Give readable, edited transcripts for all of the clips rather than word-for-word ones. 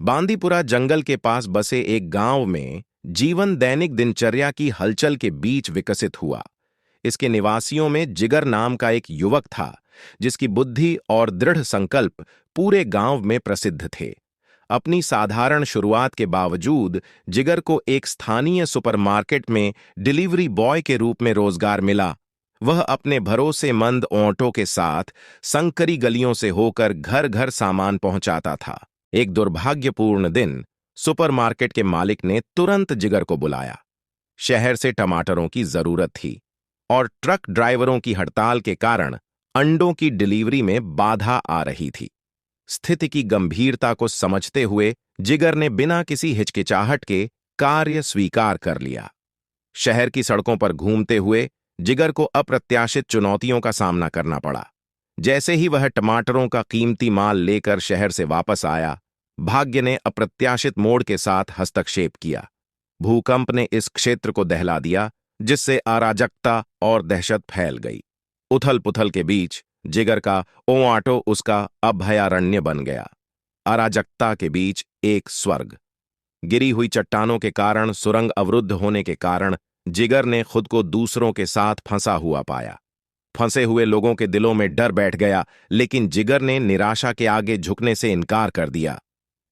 बांदीपुरा जंगल के पास बसे एक गांव में जीवन दैनिक दिनचर्या की हलचल के बीच विकसित हुआ। इसके निवासियों में जिगर नाम का एक युवक था, जिसकी बुद्धि और दृढ़ संकल्प पूरे गांव में प्रसिद्ध थे। अपनी साधारण शुरुआत के बावजूद जिगर को एक स्थानीय सुपरमार्केट में डिलीवरी बॉय के रूप में रोजगार मिला। वह अपने भरोसेमंद ओंठों के साथ संकरी गलियों से होकर घर घर सामान पहुंचाता था। एक दुर्भाग्यपूर्ण दिन सुपरमार्केट के मालिक ने तुरंत जिगर को बुलाया। शहर से टमाटरों की जरूरत थी और ट्रक ड्राइवरों की हड़ताल के कारण अंडों की डिलीवरी में बाधा आ रही थी। स्थिति की गंभीरता को समझते हुए जिगर ने बिना किसी हिचकिचाहट के कार्य स्वीकार कर लिया। शहर की सड़कों पर घूमते हुए जिगर को अप्रत्याशित चुनौतियों का सामना करना पड़ा। जैसे ही वह टमाटरों का कीमती माल लेकर शहर से वापस आया, भाग्य ने अप्रत्याशित मोड़ के साथ हस्तक्षेप किया। भूकंप ने इस क्षेत्र को दहला दिया, जिससे अराजकता और दहशत फैल गई। उथल पुथल के बीच जिगर का ओआटो उसका अभयारण्य बन गया। अराजकता के बीच एक स्वर्ग। गिरी हुई चट्टानों के कारण, सुरंग अवरुद्ध होने के कारण जिगर ने खुद को दूसरों के साथ फंसा हुआ पाया। फंसे हुए लोगों के दिलों में डर बैठ गया, लेकिन जिगर ने निराशा के आगे झुकने से इनकार कर दिया।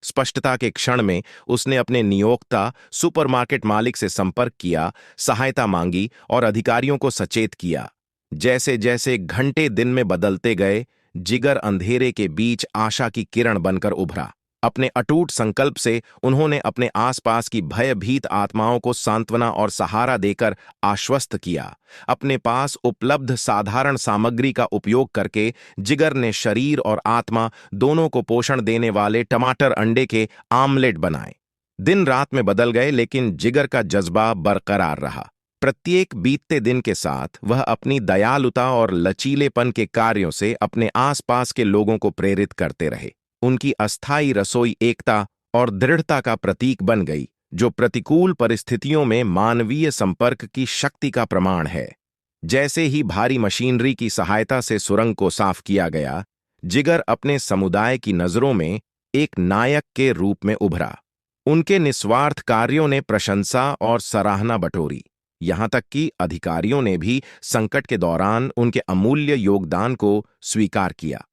स्पष्टता के क्षण में उसने अपने नियोक्ता सुपरमार्केट मालिक से संपर्क किया, सहायता मांगी और अधिकारियों को सचेत किया। जैसे जैसे घंटे दिन में बदलते गए, जिगर अंधेरे के बीच आशा की किरण बनकर उभरा। अपने अटूट संकल्प से उन्होंने अपने आसपास की भयभीत आत्माओं को सांत्वना और सहारा देकर आश्वस्त किया। अपने पास उपलब्ध साधारण सामग्री का उपयोग करके जिगर ने शरीर और आत्मा दोनों को पोषण देने वाले टमाटर अंडे के आमलेट बनाए। दिन रात में बदल गए, लेकिन जिगर का जज्बा बरकरार रहा। प्रत्येक बीतते दिन के साथ वह अपनी दयालुता और लचीलेपन के कार्यों से अपने आसपास के लोगों को प्रेरित करते रहे। उनकी अस्थायी रसोई एकता और दृढ़ता का प्रतीक बन गई, जो प्रतिकूल परिस्थितियों में मानवीय संपर्क की शक्ति का प्रमाण है। जैसे ही भारी मशीनरी की सहायता से सुरंग को साफ किया गया, जिगर अपने समुदाय की नजरों में एक नायक के रूप में उभरा। उनके निस्वार्थ कार्यों ने प्रशंसा और सराहना बटोरी। यहां तक कि अधिकारियों ने भी संकट के दौरान उनके अमूल्य योगदान को स्वीकार किया।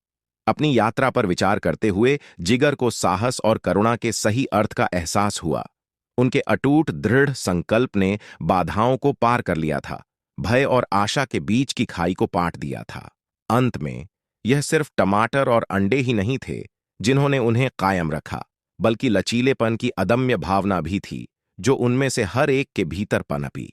अपनी यात्रा पर विचार करते हुए जिगर को साहस और करुणा के सही अर्थ का एहसास हुआ। उनके अटूट दृढ़ संकल्प ने बाधाओं को पार कर लिया था, भय और आशा के बीच की खाई को पाट दिया था। अंत में यह सिर्फ टमाटर और अंडे ही नहीं थे जिन्होंने उन्हें कायम रखा, बल्कि लचीलेपन की अदम्य भावना भी थी, जो उनमें से हर एक के भीतर पनपी।